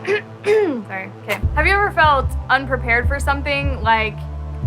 Sorry. Okay. Have you ever felt unprepared for something? Like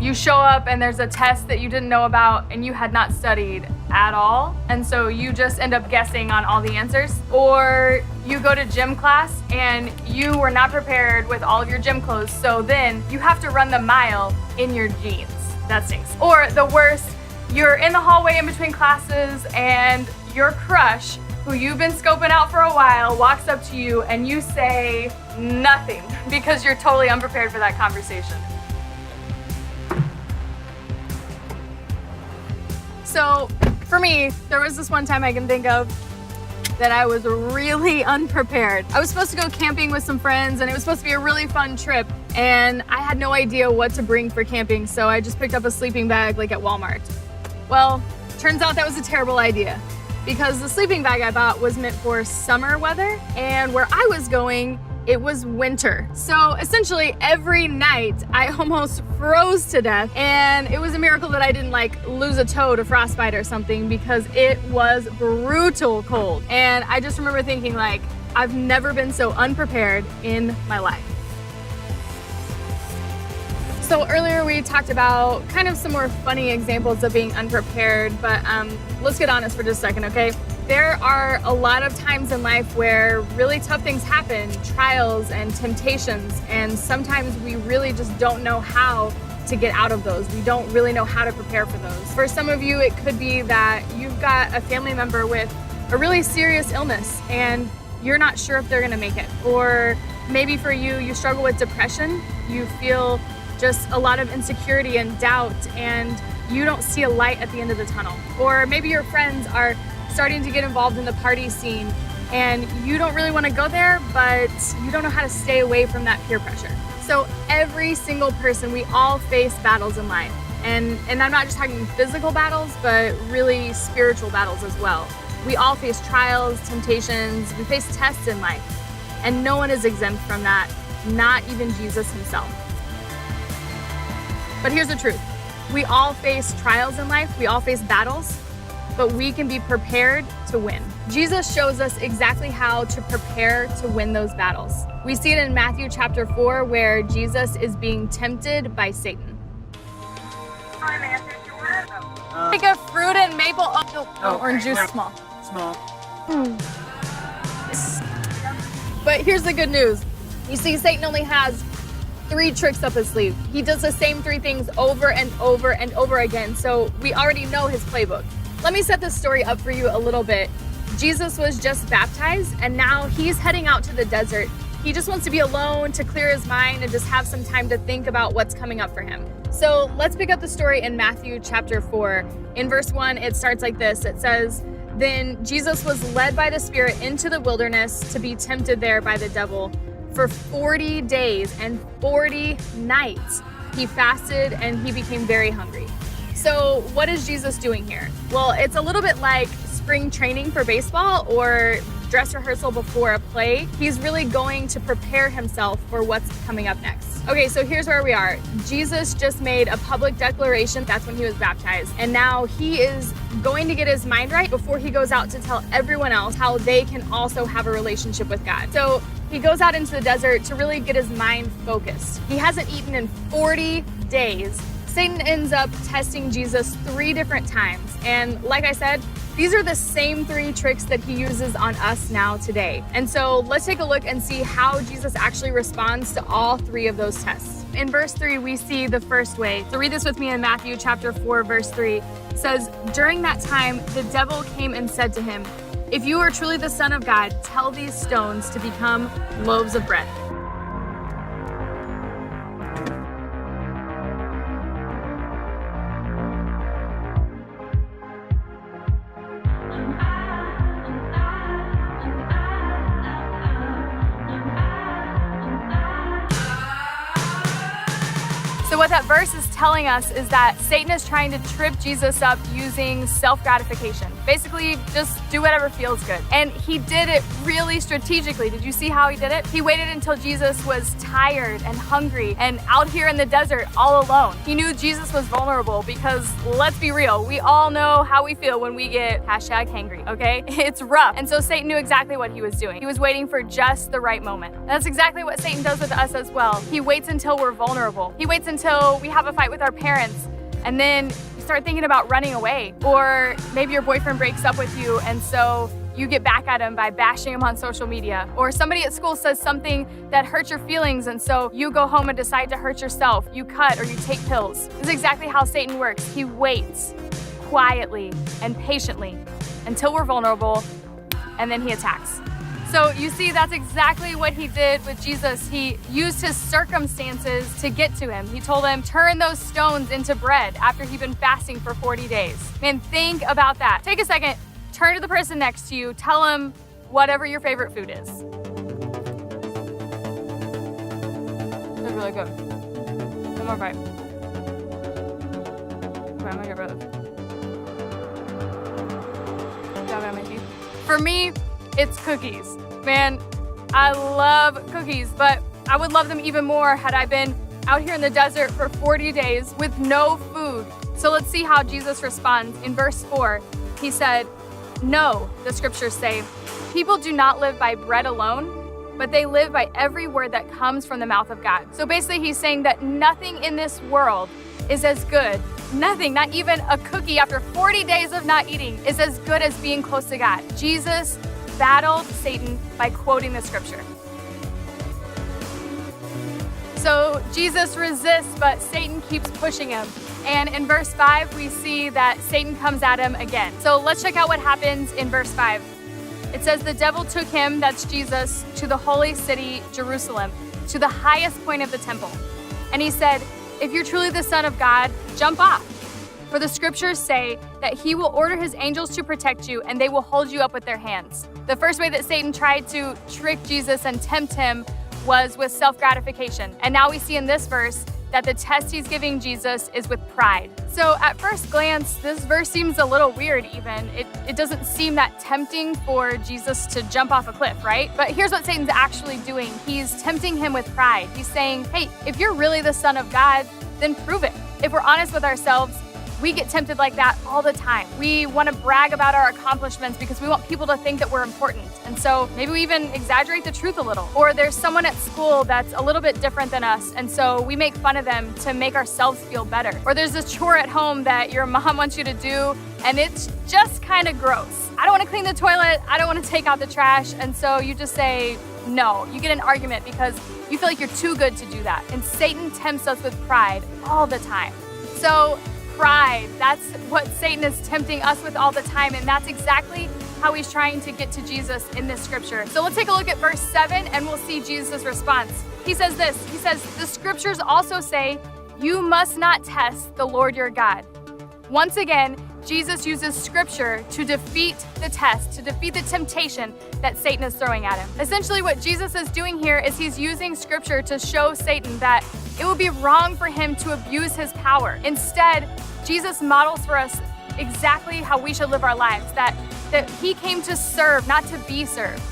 you show up and there's a test that you didn't know about and you had not studied at all, and so you just end up guessing on all the answers? Or you go to gym class and you were not prepared with all of your gym clothes, so then you have to run the mile in your jeans. That stinks. Or the worst, you're in the hallway in between classes and your crush, who you've been scoping out for a while, walks up to you and you say nothing because you're totally unprepared for that conversation. So for me, there was this one time I can think of that I was really unprepared. I was supposed to go camping with some friends and it was supposed to be a really fun trip, and I had no idea what to bring for camping, so I just picked up a sleeping bag like at Walmart. Well, turns out that was a terrible idea, because the sleeping bag I bought was meant for summer weather, and where I was going, it was winter. So essentially every night I almost froze to death, and it was a miracle that I didn't like lose a toe to frostbite or something, because it was brutal cold. And I just remember thinking, like, I've never been so unprepared in my life. So earlier we talked about kind of some more funny examples of being unprepared, but let's get honest for just a second, okay? There are a lot of times in life where really tough things happen, trials and temptations, and sometimes we really just don't know how to get out of those. We don't really know how to prepare for those. For some of you, it could be that you've got a family member with a really serious illness and you're not sure if they're gonna make it. Or maybe for you, you struggle with depression, you feel just a lot of insecurity and doubt, and you don't see a light at the end of the tunnel. Or maybe your friends are starting to get involved in the party scene and you don't really want to go there, but you don't know how to stay away from that peer pressure. So every single person, we all face battles in life. And I'm not just talking physical battles, but really spiritual battles as well. We all face trials, temptations, we face tests in life. And no one is exempt from that, not even Jesus himself. But here's the truth. We all face trials in life, we all face battles, but we can be prepared to win. Jesus shows us exactly how to prepare to win those battles. We see it in Matthew chapter 4, where Jesus is being tempted by Satan. Like a fruit and maple, orange juice, small. But here's the good news. You see, Satan only has 3 tricks up his sleeve. He does the same 3 things over and over and over again, so we already know his playbook. Let me set this story up for you a little bit. Jesus was just baptized, and now he's heading out to the desert. He just wants to be alone, to clear his mind and just have some time to think about what's coming up for him. So let's pick up the story in Matthew chapter 4. In verse 1, it starts like this. It says, "Then Jesus was led by the Spirit into the wilderness to be tempted there by the devil. For 40 days and 40 nights, he fasted and he became very hungry." So what is Jesus doing here? Well, it's a little bit like spring training for baseball or dress rehearsal before a play. He's really going to prepare himself for what's coming up next. Okay, so here's where we are. Jesus just made a public declaration. That's when he was baptized. And now he is going to get his mind right before he goes out to tell everyone else how they can also have a relationship with God. So he goes out into the desert to really get his mind focused. He hasn't eaten in 40 days. Satan ends up testing Jesus 3 different times. And like I said, these are the same 3 tricks that he uses on us now today. And so let's take a look and see how Jesus actually responds to all 3 of those tests. In verse 3, we see the first way. So read this with me in Matthew chapter 4, verse 3. It says, "During that time, the devil came and said to him, 'If you are truly the Son of God, tell these stones to become loaves of bread.'" So what that verse is telling us is that Satan is trying to trip Jesus up using self-gratification. Basically, just do whatever feels good. And he did it really strategically. Did you see how he did it? He waited until Jesus was tired and hungry and out here in the desert all alone. He knew Jesus was vulnerable because, let's be real, we all know how we feel when we get #hangry, okay? It's rough. And so Satan knew exactly what he was doing. He was waiting for just the right moment. And that's exactly what Satan does with us as well. He waits until we're vulnerable. He waits until we have a fight with our parents, and then you start thinking about running away. Or maybe your boyfriend breaks up with you, and so you get back at him by bashing him on social media. Or somebody at school says something that hurts your feelings, and so you go home and decide to hurt yourself. You cut or you take pills. This is exactly how Satan works. He waits quietly and patiently until we're vulnerable, and then he attacks. So you see, that's exactly what he did with Jesus. He used his circumstances to get to him. He told him, turn those stones into bread after he'd been fasting for 40 days. Man, think about that. Take a second, turn to the person next to you, tell him whatever your favorite food is. They're really good. One more bite. Okay, I'm gonna get rid of it. For me, it's cookies. Man, I love cookies, but I would love them even more had I been out here in the desert for 40 days with no food. So let's see how Jesus responds. In verse 4, he said, "No," the scriptures say, "people do not live by bread alone, but they live by every word that comes from the mouth of God." So basically he's saying that nothing in this world is as good. Nothing, not even a cookie after 40 days of not eating, is as good as being close to God. Jesus battled Satan by quoting the scripture. So Jesus resists, but Satan keeps pushing him. And in verse 5, we see that Satan comes at him again. So let's check out what happens in verse 5. It says, "The devil took him," that's Jesus, "to the holy city, Jerusalem, to the highest point of the temple. And he said, 'If you're truly the Son of God, jump off. For the scriptures say that he will order his angels to protect you, and they will hold you up with their hands.'" The first way that Satan tried to trick Jesus and tempt him was with self-gratification. And now we see in this verse that the test he's giving Jesus is with pride. So at first glance, this verse seems a little weird even. It doesn't seem that tempting for Jesus to jump off a cliff, right? But here's what Satan's actually doing. He's tempting him with pride. He's saying, hey, if you're really the Son of God, then prove it. If we're honest with ourselves, we get tempted like that all the time. We want to brag about our accomplishments because we want people to think that we're important. And so maybe we even exaggerate the truth a little. Or there's someone at school that's a little bit different than us, and so we make fun of them to make ourselves feel better. Or there's this chore at home that your mom wants you to do, and it's just kind of gross. I don't want to clean the toilet, I don't want to take out the trash, and so you just say no. You get an argument because you feel like you're too good to do that. And Satan tempts us with pride all the time. So pride, that's what Satan is tempting us with all the time, and that's exactly how he's trying to get to Jesus in this scripture. So let's take a look at verse 7 and we'll see Jesus' response. He says this, he says, "The scriptures also say, you must not test the Lord your God." Once again, Jesus uses scripture to defeat the test, to defeat the temptation that Satan is throwing at him. Essentially what Jesus is doing here is he's using scripture to show Satan that it would be wrong for him to abuse his power. Instead, Jesus models for us exactly how we should live our lives, that he came to serve, not to be served.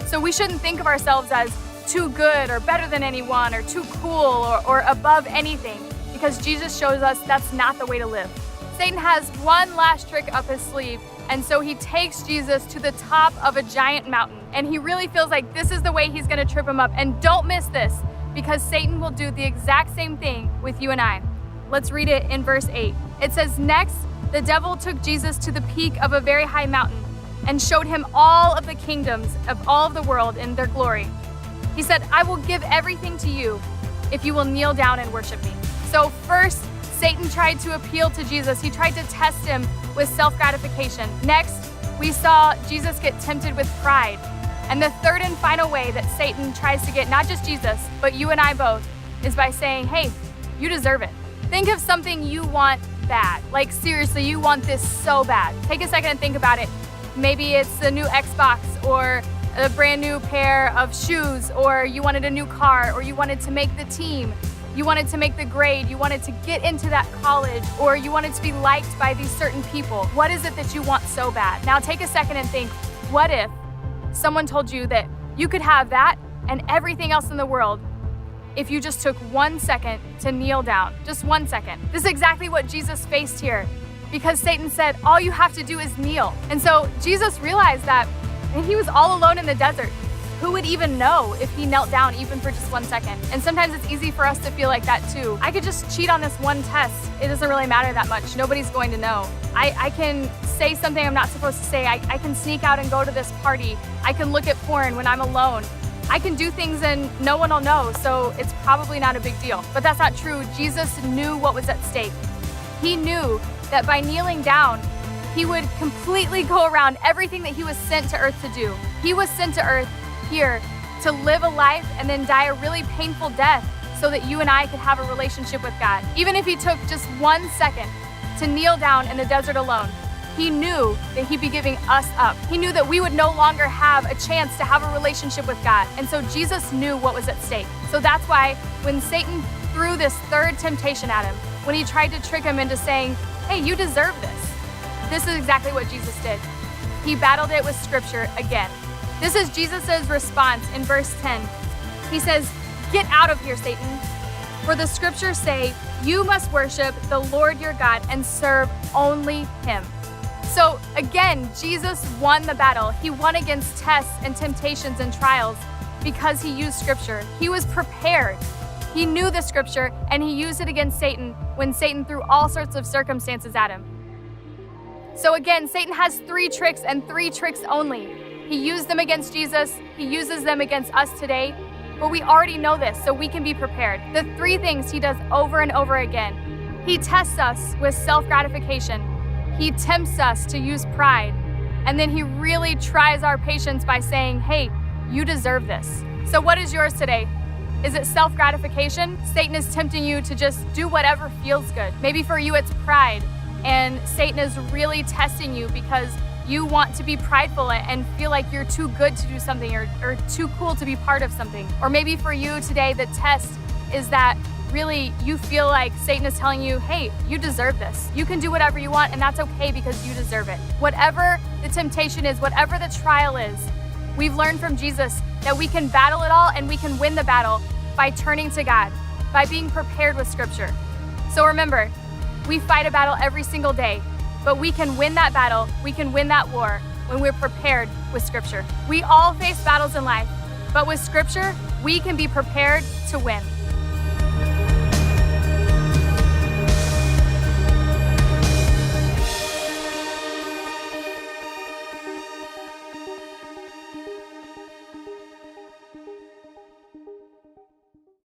So we shouldn't think of ourselves as too good or better than anyone or too cool or above anything, because Jesus shows us that's not the way to live. Satan has one last trick up his sleeve, and so he takes Jesus to the top of a giant mountain, and he really feels like this is the way he's gonna trip him up. And don't miss this, because Satan will do the exact same thing with you and I. Let's read it in verse 8. It says, "Next, the devil took Jesus to the peak of a very high mountain and showed him all of the kingdoms of all of the world in their glory. He said, 'I will give everything to you if you will kneel down and worship me.'" So first, Satan tried to appeal to Jesus. He tried to test him with self-gratification. Next, we saw Jesus get tempted with pride. And the third and final way that Satan tries to get not just Jesus, but you and I both, is by saying, hey, you deserve it. Think of something you want bad. Like seriously, you want this so bad. Take a second and think about it. Maybe it's a new Xbox or a brand new pair of shoes, or you wanted a new car, or you wanted to make the team. You wanted to make the grade, you wanted to get into that college, or you wanted to be liked by these certain people. What is it that you want so bad? Now take a second and think, what if someone told you that you could have that and everything else in the world if you just took 1 second to kneel down, just 1 second? This is exactly what Jesus faced here, because Satan said, all you have to do is kneel. And so Jesus realized that, and he was all alone in the desert. Who would even know if he knelt down even for just 1 second? And sometimes it's easy for us to feel like that too. I could just cheat on this one test. It doesn't really matter that much. Nobody's going to know. I can say something I'm not supposed to say. I can sneak out and go to this party. I can look at porn when I'm alone. I can do things and no one will know, so it's probably not a big deal. But that's not true. Jesus knew what was at stake. He knew that by kneeling down, he would completely go around everything that he was sent to earth to do. He was sent to earth here to live a life and then die a really painful death so that you and I could have a relationship with God. Even if he took just 1 second to kneel down in the desert alone, he knew that he'd be giving us up. He knew that we would no longer have a chance to have a relationship with God. And so Jesus knew what was at stake. So that's why when Satan threw this third temptation at him, when he tried to trick him into saying, hey, you deserve this is exactly what Jesus did. He battled it with scripture again. This is Jesus' response in verse 10. He says, get out of here, Satan. For the scriptures say, you must worship the Lord your God and serve only him. So again, Jesus won the battle. He won against tests and temptations and trials because he used scripture. He was prepared. He knew the scripture and he used it against Satan when Satan threw all sorts of circumstances at him. So again, Satan has 3 tricks and 3 tricks only. He used them against Jesus. He uses them against us today. But we already know this, so we can be prepared. The 3 things he does over and over again. He tests us with self-gratification. He tempts us to use pride. And then he really tries our patience by saying, hey, you deserve this. So what is yours today? Is it self-gratification? Satan is tempting you to just do whatever feels good. Maybe for you it's pride. And Satan is really testing you because you want to be prideful and feel like you're too good to do something or too cool to be part of something. Or maybe for you today, the test is that really you feel like Satan is telling you, hey, you deserve this. You can do whatever you want and that's okay because you deserve it. Whatever the temptation is, whatever the trial is, we've learned from Jesus that we can battle it all and we can win the battle by turning to God, by being prepared with scripture. So remember, we fight a battle every single day, but we can win that battle, we can win that war when we're prepared with scripture. We all face battles in life, but with scripture, we can be prepared to win.